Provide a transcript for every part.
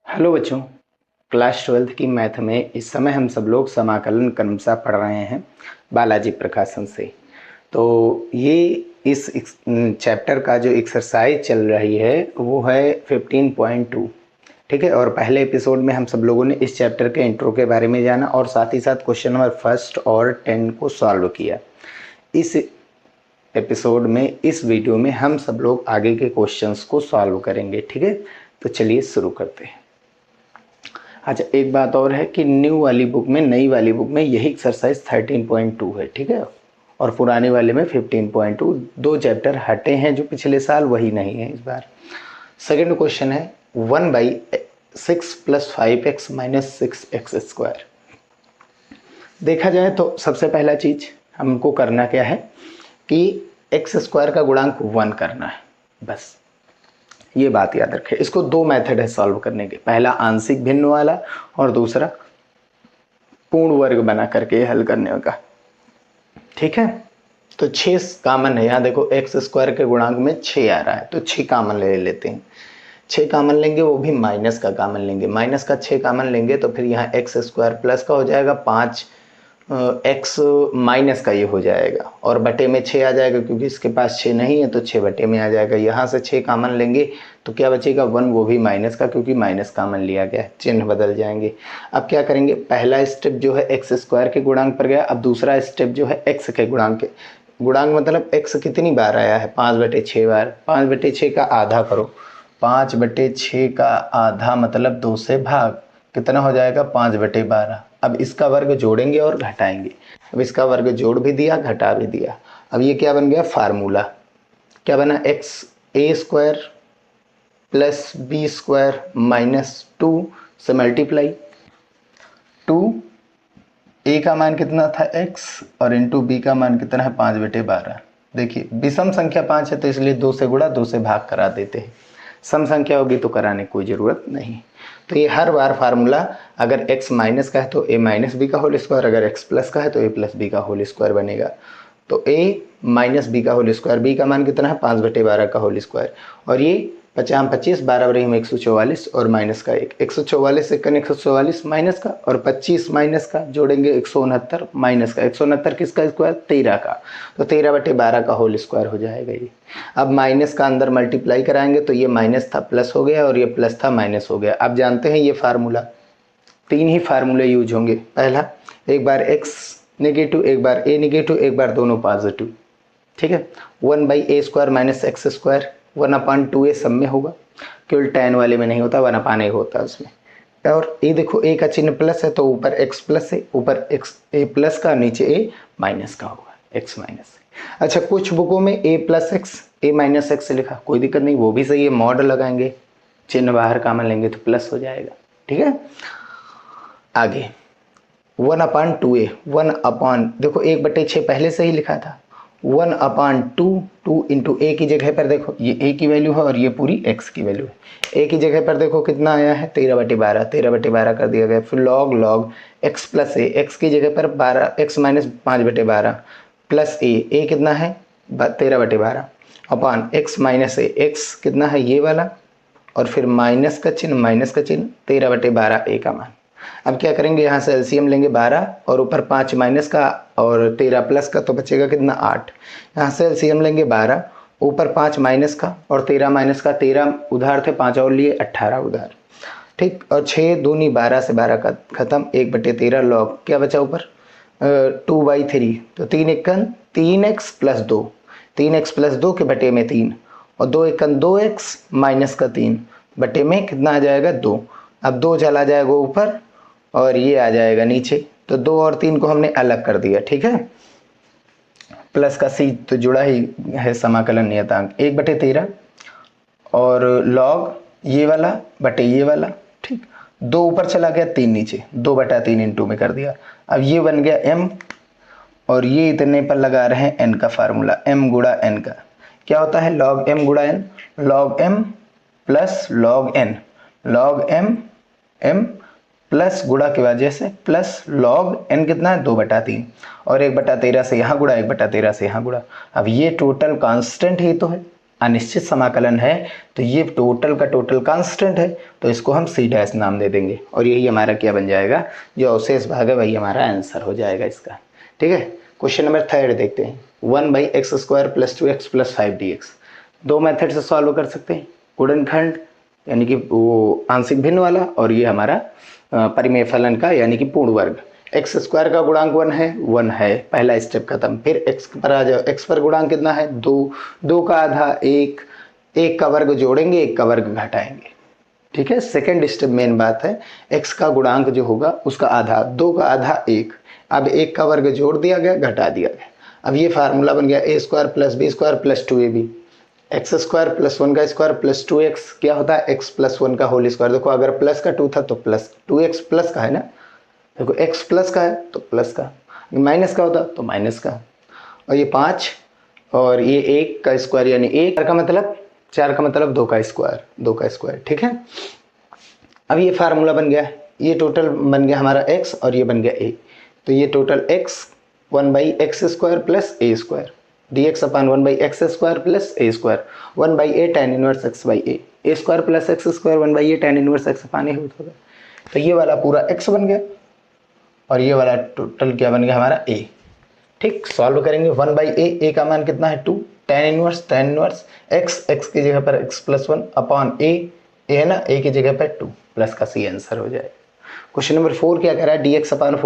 Hello बच्चों। Class 12th की math में इस समय हम सब लोग समाकलन क्रमशः पढ़ रहे हैं बालाजी प्रकाशन से। तो ये इस चैप्टर का जो एक्सरसाइज चल रही है वो है 15.2। ठीक है, और पहले एपिसोड में हम सब लोगों ने इस चैप्टर के इंट्रो के बारे में जाना और साथ ही साथ क्वेश्चन नंबर फर्स्ट और 10 को सॉल्व किया। इस एपिसोड में, इस वीडियो में हम सब लोग आगे के क्वेश्चंस को सॉल्व करेंगे। ठीक है, तो चलिए शुरू करते हैं। अच्छा, एक बात और है कि न्यू वाली बुक में, नई वाली बुक में यही एक्सरसाइज 13.2 है। ठीक है, और पुराने वाले में 15.2। दो चैप्टर हटे हैं जो पिछले साल, वही नहीं है इस बार। सेकेंड क्वेश्चन है 1/6 + 5x - 6x²। देखा जाए तो सबसे पहला चीज हमको करना क्या है कि x² का गुणांक 1 करना है, बस ये बात याद रखें। इसको दो मेथड है सॉल्व करने के, पहला आंशिक भिन्न वाला और दूसरा पूर्ण वर्ग बना करके हल करने का। ठीक है, तो 6 कॉमन है यहाँ, देखो x² के गुणांक में 6 आ रहा है तो 6 कॉमन ले लेते हैं। 6 कॉमन लेंगे, वो भी माइनस का कॉमन लेंगे। माइनस का 6 कॉमन लेंगे तो फिर यहाँ x² प्लस का हो जाएगा 5 x माइनस का ये हो जाएगा और बटे में 6 आ जाएगा, क्योंकि इसके पास 6 नहीं है तो 6 बटे में आ जाएगा। यहाँ से 6 कॉमन लेंगे तो क्या बचेगा 1, वो भी माइनस का, क्योंकि माइनस कॉमन लिया गया है, चिन्ह बदल जाएंगे। अब क्या करेंगे, पहला स्टेप जो है x² के गुणांक पर गया, अब दूसरा स्टेप जो है x के गुणांक मतलब x कितनी बार आया है 5/6 बार। 5/6 का आधा करो, 5/6 का आधा मतलब 2 से भाग, कितना हो जाएगा 5/12। अब इसका वर्ग जोड़ेंगे और घटाएंगे। अब इसका वर्ग जोड़ भी दिया, घटा भी दिया। अब ये क्या बन गया फार्मूला, क्या बना x² + b² - 2 से मल्टीप्लाई 2 a का मान कितना था x और इंटू b का मान कितना है 5/12। देखिए विषम संख्या 5 है तो इसलिए 2 से गुणा 2 से भाग करा देते हैं, सम संख्या होगी तो कराने की कोई ज़रूरत नहीं। तो ये हर बार फार्मूला अगर x माइनस का है तो a - b का होल स्क्वायर, अगर x प्लस का है तो a + b का होल स्क्वायर बनेगा। तो a - b का होल स्क्वायर, b का मान कितना है 5/12 का होल स्क्वायर, और ये 50 25 12 बटे 144 और माइनस का 1, 144 1 144 माइनस का, और 25 माइनस का जोड़ेंगे 169 माइनस का, 169 किसका स्क्वायर 13 का, तो 13/12 का होल स्क्वायर हो जाएगा ये। अब माइनस का अंदर मल्टीप्लाई कराएंगे तो ये माइनस था प्लस हो गया और ये प्लस था माइनस हो गया। अब जानते हैं ये फार्मूला, 3 ही फार्मूले यूज होंगे। पहला, एक बार x नेगेटिव, एक बार a नेगेटिव, एक बार दोनों पॉजिटिव। ठीक है, 1/a² - x², 1/2a सब में होगा, केवल tan वाले में नहीं होता, 1/a होता है उसमें। और ये देखो a का चिन्ह प्लस है तो ऊपर x प्लस है, ऊपर x a प्लस का, नीचे a माइनस का होगा, x माइनस। अच्छा, कुछ बुकों में a + x a - x लिखा, कोई दिक्कत नहीं, वो भी सही है, मॉड लगाएंगे, चिन्ह बाहर कॉमन लेंगे तो प्लस हो जाएगा। ठीक है, आगे 1/2a, 1 देखो 1/6 पहले से ही लिखा था, 1/2, 2 इंटू ए की जगह पर देखो ये a की वैल्यू है और ये पूरी x की वैल्यू है। a की जगह पर देखो कितना आया है 13/12, 13/12 कर दिया गया। फिर log x + a, x की जगह पर 12 x - 5/12 प्लस a कितना है 13/12 अपॉन x - a, x कितना है ये वाला, और फिर माइनस का चिन्ह 13/12 a का मान। अब क्या करेंगे, यहाँ से एलसीएम लेंगे 12 और ऊपर 5 माइनस का और 13 प्लस का, तो बचेगा कितना 8। यहाँ से एलसीएम लेंगे 12, ऊपर 5 माइनस का और 13 माइनस का, 13 उधार थे 5 और लिए 18 उधार। ठीक, और 6 दूनी 12 से 12 का खत्म, 1/13 लॉग क्या बचा ऊपर 2/3, तो 3 एकन 3x + 2, 3x + 2 के बटे में 3, और 2 एकन 2x माइनस का 3 बटे में कितना आ जाएगा 2। अब 2 चला जाएगा ऊपर और ये आ जाएगा नीचे, तो 2 और 3 को हमने अलग कर दिया। ठीक है, प्लस का सी तो जुड़ा ही है समाकलन नियतांक 1/13 और लॉग ये वाला बटे ये वाला। ठीक, 2 ऊपर चला गया 3 नीचे, 2/3 इंटू में कर दिया। अब ये बन गया m और ये इतने पर लगा रहे हैं n का फार्मूला, m गुणा n का क्या होता है log m गुणा n, log m plus log n, log m plus गुणा की वजह से प्लस log n कितना है 2/3 और 1/13 से यहाँ गुणा, 1/13 से यहाँ गुणा। अब ये टोटल कांस्टेंट ही तो है, अनिश्चित समाकलन है तो ये टोटल का टोटल कांस्टेंट है, तो इसको हम सी डैश नाम दे देंगे और यही हमारा क्या बन जाएगा, जो अवशेष भाग है वही हमारा आंसर हो जाएगा इसका। ठीक है, क्वेश्चन नंबर 3 देखते हैं। 1/x² + 2x + 5dx। दो मेथड से सॉल्व कर सकते हैं, गुणनखंड यानी कि वो आंशिक भिन्न वाला, और ये हमारा परिमेय फलन का यानी कि पूर्ण वर्ग। x² का गुणांक 1 है, पहला स्टेप खत्म। फिर x पर आ जाओ, x पर गुणांक कितना है 2 का आधा 1 का वर्ग जोड़ेंगे 1 का वर्ग घटाएंगे। ठीक है, सेकंड स्टेप मेन बात है, x का गुणांक जो होगा उसका आधा 2 का आधा 1, अब 1 का वर्ग जोड़ दिया गया घटा दिया गया। अब ये फार्मूला बन गया a² + b² + 2ab। x² + 1 का स्क्वायर प्लस 2x क्या होता है x + 1 का होल स्क्वायर। देखो अगर प्लस का 2 था तो प्लस 2x प्लस का है ना, देखो x प्लस का है तो प्लस का, माइनस का होता तो माइनस का, और ये 5 और ये 1 का स्क्वायर यानी 1 का मतलब 4 का मतलब 2 का स्क्वायर। ठीक है, अब ये फार्मूला बन गया, ये टोटल बन गया हमारा x और ये बन गया a, तो ये total x 1/x² + a² dx/1/x² + a² 1/a tan 1x/a, a² + x² 1/a tan 1x/a होता है। तो ये वाला पूरा x बन गया और ये वाला टोटल क्या बन गया हमारा a। ठीक, सॉल्व करेंगे 1/a, का मान कितना है 2, tan 1 x की जगह पर x + 1 अपॉन a है ना, a की जगह पर 2 प्लस का c आंसर हो जाएगा। क्वेश्चन नंबर 4 क्या कह रहा है, dx/4x² -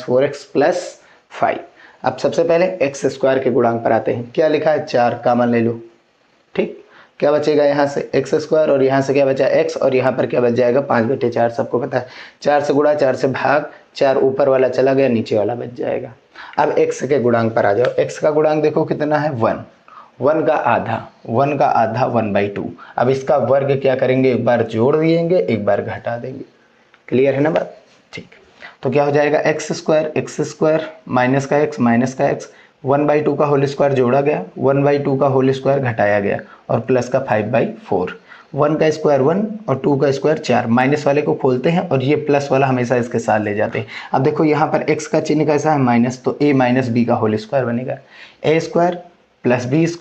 4x + 5। अब सबसे पहले x² के गुणांक पर आते हैं, क्या लिखा है 4 कॉमन ले लो। ठीक, क्या बचेगा यहाँ से x² और यहाँ से क्या बचा x, और यहाँ पर क्या बच जाएगा 5/4, सबको पता है 4 से गुणा 4 से भाग, 4 ऊपर वाला चला गया नीचे वाला बच जाएगा। अब x के गुणांक पर आ जाओ, x का गुणांक देखो कितना है 1 का आधा 1/2। अब इसका वर्ग क्या करेंगे, एक बार जोड़ देंगे एक बार घटा देंगे। क्लियर है ना बात। ठीक, तो क्या हो जाएगा x² माइनस का x 1/2 का होल स्क्वायर जोड़ा गया, 1/2 का होल स्क्वायर घटाया गया और प्लस का 5/4। 1 का स्क्वायर 1 और 2 का स्क्वायर 4, माइनस वाले को खोलते हैं और ये प्लस वाला हमेशा इसके साथ ले जाते हैं। अब देखो यहाँ पर x का चिन्ह कैसा है माइनस, तो a - b का होल स्क्वायर बनेगा, a² + b² -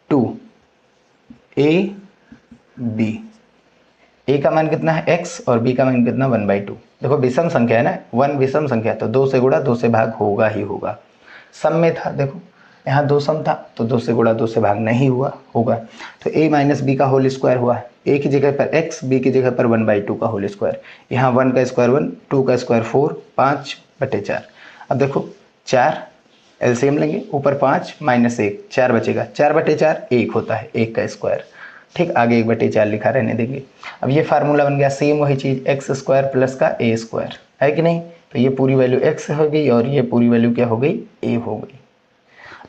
2ab। a का मान कितना है x और b का मान कितना 1/2। देखो विषम संख्या है ना, 1 विषम संख्या तो 2 से गुणा 2 से भाग होगा ही होगा। सम में था, देखो यहाँ 2 सम था तो 2 से गुणा 2 से भाग नहीं हुआ होगा, तो a - b का होल स्क्वायर हुआ, a की जगह पर x, b की जगह पर 1/2 का होल स्क्वायर। यहाँ 1 का स्क्वायर 1, 2 का स्क्वायर 4, 5/4। अब देखो 4 एलसीएम लेंगे, ऊपर 5 - 1 4 बचेगा, 4/4 1 होता है 1 का स्क्वायर। ठीक, आगे 1/4 लिखा रहने देंगे। अब ये फार्मूला बन गया सेम वही चीज़, x² प्लस का a² है कि नहीं, तो ये पूरी वैल्यू x हो गई और ये पूरी वैल्यू क्या हो गई a हो गई।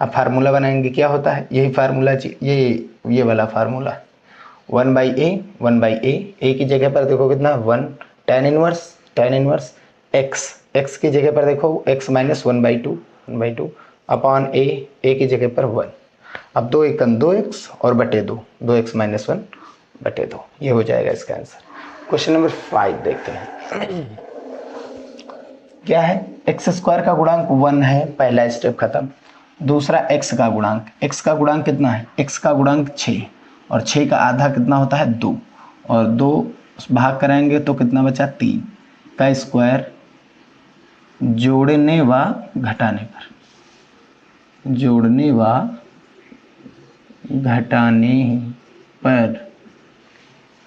अब फार्मूला बनाएंगे, क्या होता है यही फार्मूला, ये वाला फार्मूला 1/a की जगह पर देखो कितना 1 tan 1 x की जगह पर देखो x - 1/2 अपॉन a की जगह पर 1। अब 2 × 2x और बटे 2x - 1/2, ये हो जाएगा इसका आंसर। क्वेश्चन नंबर 5 देखते हैं, क्या है x² का गुणांक 1 है, पहला स्टेप खत्म। दूसरा x का गुणांक कितना है, x का गुणांक 6 और 6 का आधा कितना होता है 2, और 2 भाग कराएंगे तो कितना बचा 3 का स्क्वायर जोड़ने व घटाने पर,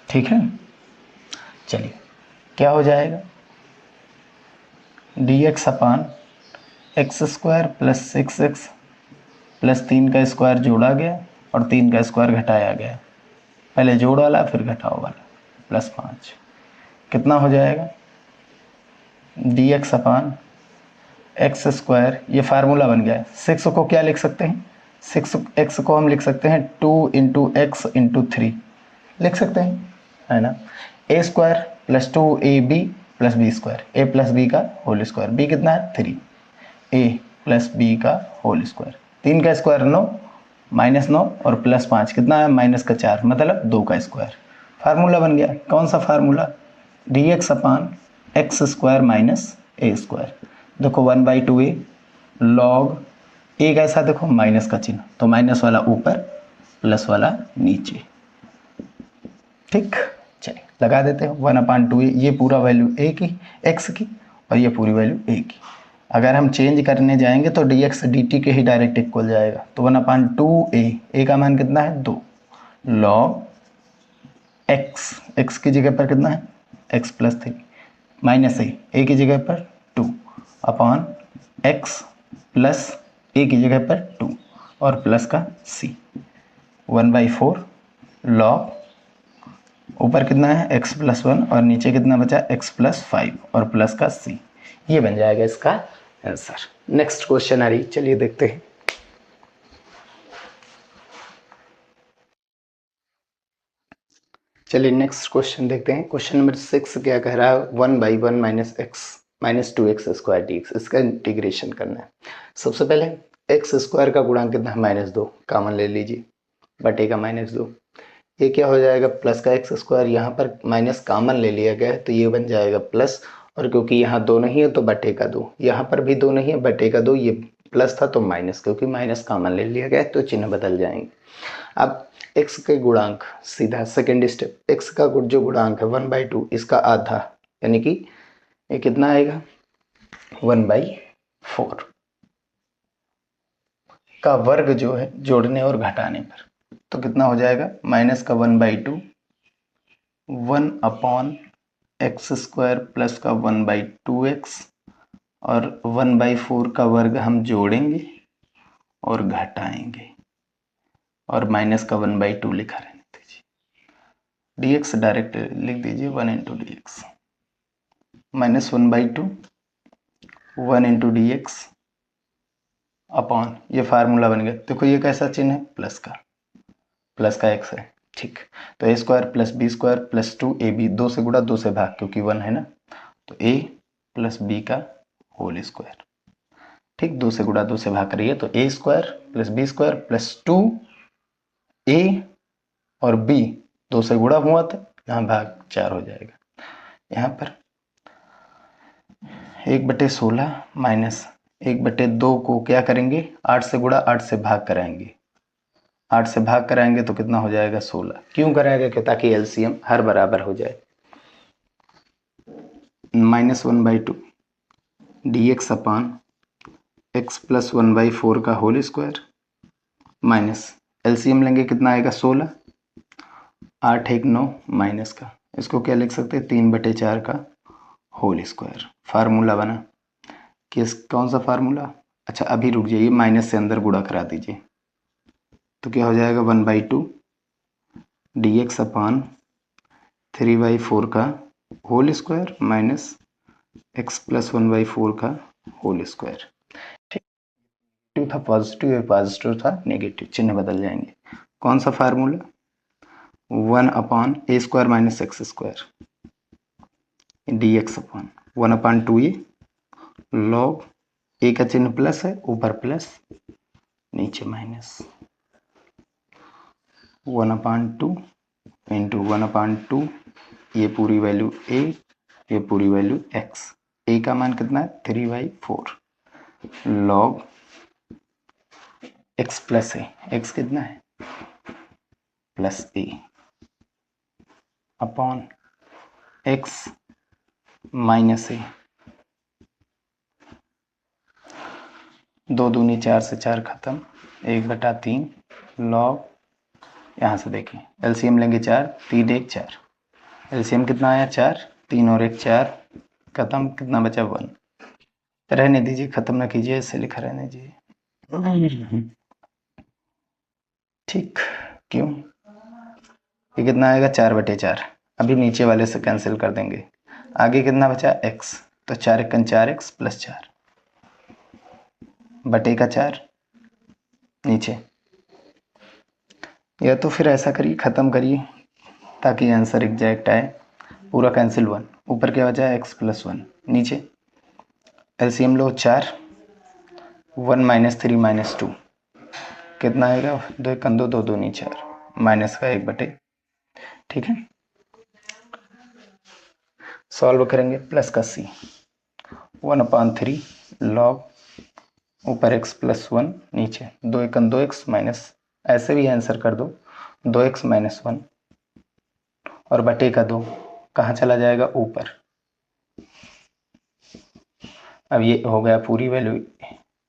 ठीक है। चलिए क्या हो जाएगा dx/x² + 6x + 3 का स्क्वायर जोड़ा गया और 3 का स्क्वायर घटाया गया, पहले जोड़ वाला फिर घटाओ वाला, +5 कितना हो जाएगा dx/x²। ये फार्मूला बन गया। 6 को क्या लिख सकते हैं, 6x को हम लिख सकते हैं 2 × x × 3 लिख सकते हैं, है ना। a² + 2ab + b², a + b का होल स्क्वायर, b कितना है 3, a + b का होल स्क्वायर, 3 का स्क्वायर 9 -9 और +5 कितना है -4 मतलब 2 का स्क्वायर। फार्मूला बन गया, कौन सा फार्मूला, dx/x² - a²। देखो 1/2a log a कैसा, देखो माइनस का चिन्ह तो माइनस वाला ऊपर प्लस वाला नीचे। ठीक, चलिए लगा देते हैं 1/2। ये पूरा वैल्यू ए की, एक्स की, और ये पूरी वैल्यू ए की। अगर हम चेंज करने जाएंगे तो डी एक्स डी टी के ही डायरेक्ट इक्वल जाएगा। तो 1/2 ए का मान कितना है 2, लॉग एक्स, एक्स की जगह पर कितना है एक्स प्लस 3 माइनस ए की जगह पर 2 अपॉन एक्स प्लस ए की जगह पर 2 और प्लस का सी 1/4 लॉग ऊपर कितना है x प्लस 1 और नीचे कितना बचा x प्लस 5 और प्लस का c। ये बन जाएगा इसका आंसर। नेक्स्ट क्वेश्चन आ रही, चलिए देखते हैं। चलिए नेक्स्ट क्वेश्चन देखते हैं। क्वेश्चन नंबर 6 क्या कह रहा है, 1/1 minus x minus 2x square D x, इसका इंटीग्रेशन करना है। सबसे पहले एक्स स्क्वायर का गुणांक कितना है -2, कॉमन ले लीजिए, बटे का -2। ये क्या हो जाएगा प्लस का एक्स स्क्वायर, यहाँ पर माइनस कॉमन ले लिया गया है तो ये बन जाएगा प्लस, और क्योंकि यहाँ 2 नहीं है तो बटे का 2, यहाँ पर भी 2 नहीं है बटे का 2, ये प्लस था तो माइनस, क्योंकि माइनस कॉमन ले लिया गया है तो चिन्ह बदल जाएंगे। अब x के गुणांक, सीधा सेकेंड स्टेप, x का जो गुणांक है 1/2, इसका आधा यानी कि ये कितना आएगा 1/4 का वर्ग जो है जोड़ने और घटाने पर, तो कितना हो जाएगा माइनस का 1/2 1/x² प्लस का 1/2x और 1/4 का वर्ग हम जोड़ेंगे और घटाएंगे और माइनस का 1/2 लिखा रहने दीजिए। dx डायरेक्ट लिख दीजिए 1 into D x minus 1/2 1 into D x upon, ये फार्मूला बन गया। देखो ये कैसा चिन्ह है प्लस का x है। ठीक, तो a square plus B square plus 2ab, 2 से गुणा 2 से भाग, क्योंकि 1 है ना, तो a प्लस बी का होल स्क्वायर। ठीक, 2 से गुणा 2 से भाग करिए तो a square plus B square plus 2a और b 2 से गुणा हुआ था, यहाँ भाग 4 हो जाएगा। यहाँ पर 1/16 माइनस 1/2 को क्या करेंगे 8 से गुणा 8 से भाग कराएंगे, 8 से भाग कराएंगे तो कितना हो जाएगा 16। क्यों कराएंगे, क्यों, ताकि एलसीएम हर बराबर हो जाए। -1/2 dx अपॉन x प्लस 1/4 का होल स्क्वायर माइनस एलसीएम लेंगे कितना आएगा 16, 8 1 9 माइनस का, इसको क्या लिख सकते हैं 3/4 का होल स्क्वायर। फार्मूला बना, किस कौन सा फार्मूला, अच्छा अभी रुक जाइए, माइनस से अंदर गुणा करा दीजिए, तो क्या हो जाएगा 1/2 dx अपॉन 3/4 का whole square minus x plus 1/4 का होल स्क्वायर। ठीक, नेगेटिव था पॉजिटिव, पॉजिटिव था नेगेटिव, चिन्ह बदल जाएंगे। कौन सा formula 1/a² minus x² dx upon 1/2a log a का चिन्ह प्लस है, ऊपर प्लस नीचे माइनस 1/2 इंटू 1/2, ये पूरी वैल्यू a, ये पूरी वैल्यू x, a का मान कितना है 3/4 log x plus a, x कितना है plus a upon x minus a, 2 दूनी 4 से 4 खत्म, 1/3 लॉग, यहाँ से देखिए एलसीएम लेंगे 4, 3 1 4, एलसीएम कितना आया 4, 3 और 1 4 खत्म, कितना बचा 1, रहने दीजिए, खत्म ना कीजिए, ऐसे लिखा रहने दीजिए। ठीक, क्यों, ये कितना आएगा 4/4, अभी नीचे वाले से कैंसिल कर देंगे, आगे कितना बचा x, तो 4 1 4x प्लस 4 बटे का 4 नीचे, या तो फिर ऐसा करिए खत्म करिए ताकि आंसर एग्जैक्ट आए, पूरा कैंसिल 1, ऊपर क्या बचा x प्लस 1, नीचे एलसीएम लो 4, 1 - 3 - 2 कितना आएगा 2 1 2 2 2 4 माइनस का 1 बटे, ठीक है, सॉल्व करेंगे प्लस का c 1/3 लॉग ऊपर x प्लस 1 नीचे 2 1 2x माइनस ऐसे भी आंसर कर दो, 2x माइनस 1 और बटे का 2 कहाँ चला जाएगा, ऊपर। अब ये हो गया पूरी वैल्यू,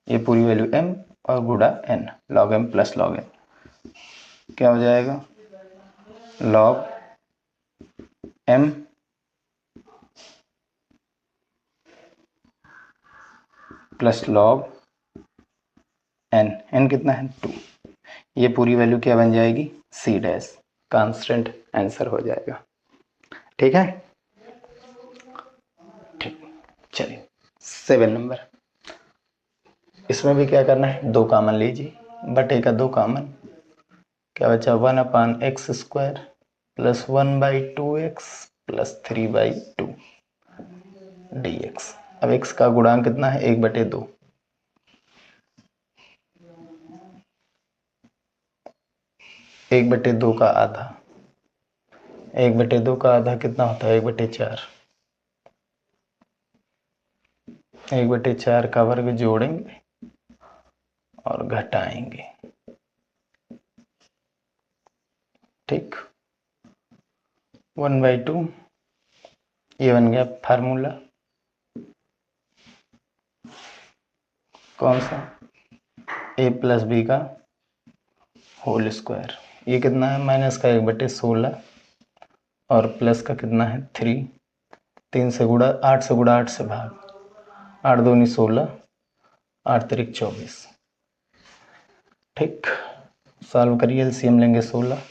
ये पूरी वैल्यू m और गुणा n, log m plus log n क्या हो जाएगा, log m plus log n कितना है 2। ये पूरी वैल्यू क्या बन जाएगी, c डैश, कांस्टेंट आंसर हो जाएगा। ठीक है, ठीक, चलिए 7 नंबर। इसमें भी क्या करना है, 2 कॉमन लीजिए, बटे का 2 कॉमन, क्या बचा 1/x² plus 1/2x plus 3/2 dx। अब x का गुणांक कितना है, 1/2, 1/2 का आधा, 1/2 का आधा कितना होता है, 1/4, 1/4 का वर्ग जोड़ेंगे और घटाएंगे। ठीक, 1/2 ये बन गया फार्मूला, कौन सा, a प्लस बी का होल स्क्वायर। ये कितना है, माइनस का 1/16 और प्लस का कितना है 3, 3 से गुणा, 8 से गुणा, 8 से भाग, 8 दूनी 16, 8 तिरिक 24। ठीक, सॉल्व करिए, एलसीएम लेंगे 16,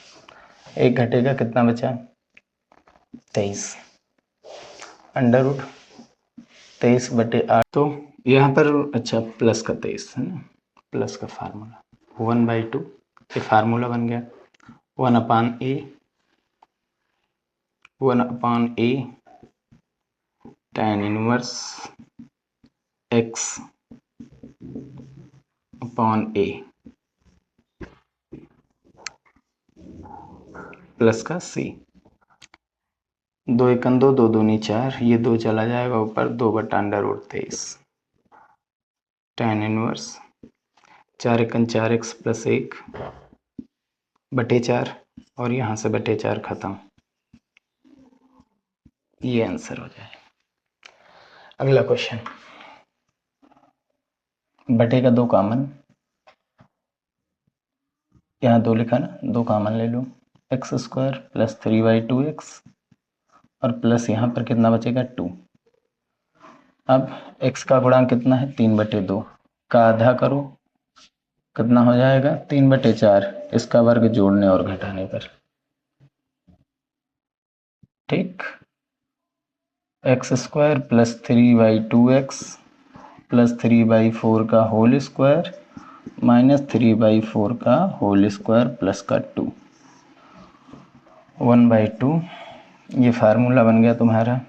एक घटेगा, कितना बचा 23, अंडर रूट 23/8। तो यहाँ पर अच्छा प्लस का 23 है ना, प्लस का फार्मूला 1/2, ये फार्मूला बन गया 1/a, 1/a tan inverse x upon a plus का c, 2 एकम 2, 2 दूनी 4, ये 2 चला जाएगा ऊपर, 2/√23 tan इनवर्स 4 एकम 4x प्लस 1 बटे 4 और यहाँ से बटे 4 खत्म, ये आंसर हो जाए। अगला क्वेश्चन, बटे का 2 कॉमन, यहाँ 2 लिखा ना, 2 कॉमन ले लो, x² प्लस 3/2x और प्लस यहाँ पर कितना बचेगा 2। अब x का गुणांक कितना है, 3/2 का आधा करो, कितना हो जाएगा 3/4, इसका वर्ग जोड़ने और घटाने पर। ठीक, x² प्लस 3/2x प्लस 3/4 का होल स्क्वायर माइनस 3/4 का होल स्क्वायर प्लस का 2, 1/2। ये फार्मूला बन गया तुम्हारा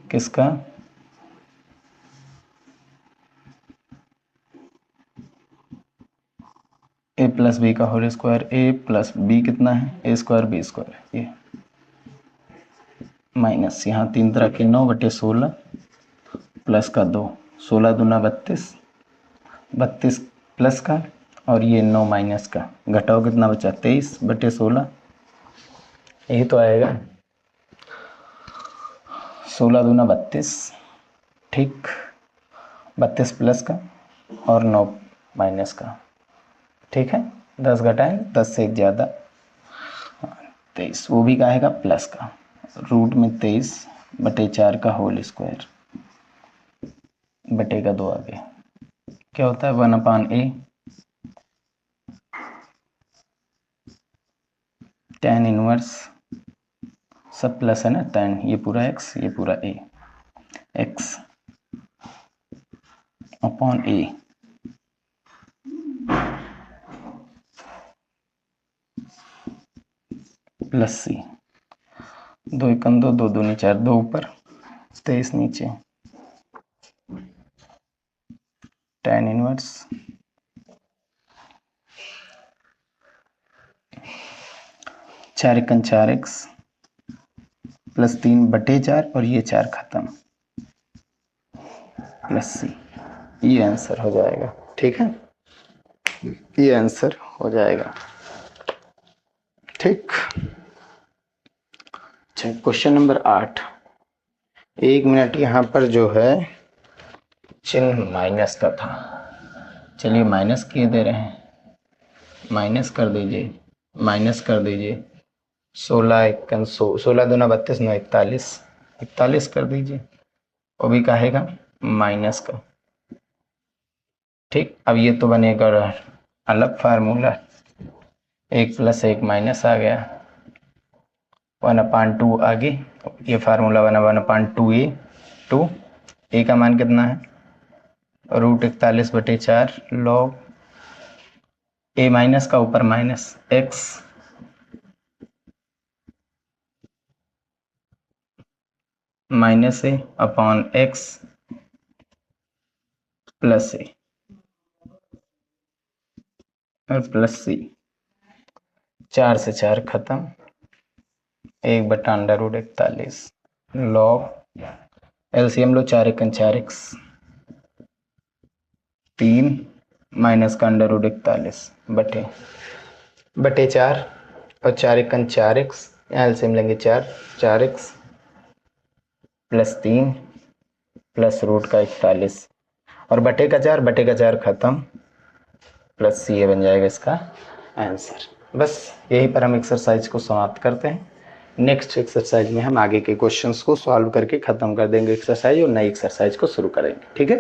किसका, a प्लस बी का whole square, a plus B कितना है, a² b², ये माइनस यहाँ 3 तरह के 9/16 प्लस का 2, 16 दूना 32, 32 प्लस का और ये 9 माइनस का, घटाओ कितना बचा 23/16, यही तो आएगा, 16 दूना 32, ठीक, 32 प्लस का और 9 माइनस का। ठीक है, 10 घटाएं, 10 से एक ज़्यादा 23, वो भी कहेगा प्लस का, रूट में 23/4 का होल स्क्वायर बटे का 2 आगे क्या होता है 1/a tan इनवर्स, सब प्लस है ना, tan ये पूरा x ये पूरा a, x upon a plus c, 2 एकम 2, 2 दूनी 4, 2 ऊपर 23 नीचे, tan इनवर्स 4 एकम 4x प्लस 3/4 और ये 4 खत्म प्लस c, ये आंसर हो जाएगा। ठीक है, ये आंसर हो जाएगा। ठीक, क्वेश्चन नंबर 8। 1 मिनट, यहाँ पर जो है चिन्ह माइनस का था, चलिए माइनस किए दे रहे हैं, माइनस कर दीजिए, माइनस कर दीजिए। 16 दूना 32, 9 41, 41 कर दीजिए, वो भी कहेगा माइनस का। ठीक, अब ये तो बनेगा अलग फार्मूला, 1 + 1 माइनस आ गया, 1/2 आगे, ये फार्मूला बना 1/2a, 2 ए का मान कितना है, √41/4 log ए माइनस का ऊपर minus x -a upon x plus a और प्लस सी, 4 से 4 खत्म, 1/√41 log एलसीएम लो, 4 × 4x, 3 माइनस का √41 बटे 4 और 4 × 4x, यहाँ एलसीएम लेंगे 4x प्लस 3 प्लस √41 और बटे का 4 खत्म, प्लस सी, ये बन जाएगा इसका आंसर। बस यहीं पर हम एक्सरसाइज को समाप्त करते हैं। नेक्स्ट एक्सरसाइज में हम आगे के क्वेश्चंस को सॉल्व करके खत्म कर देंगे एक्सरसाइज और नई एक्सरसाइज को शुरू करेंगे। ठीक है।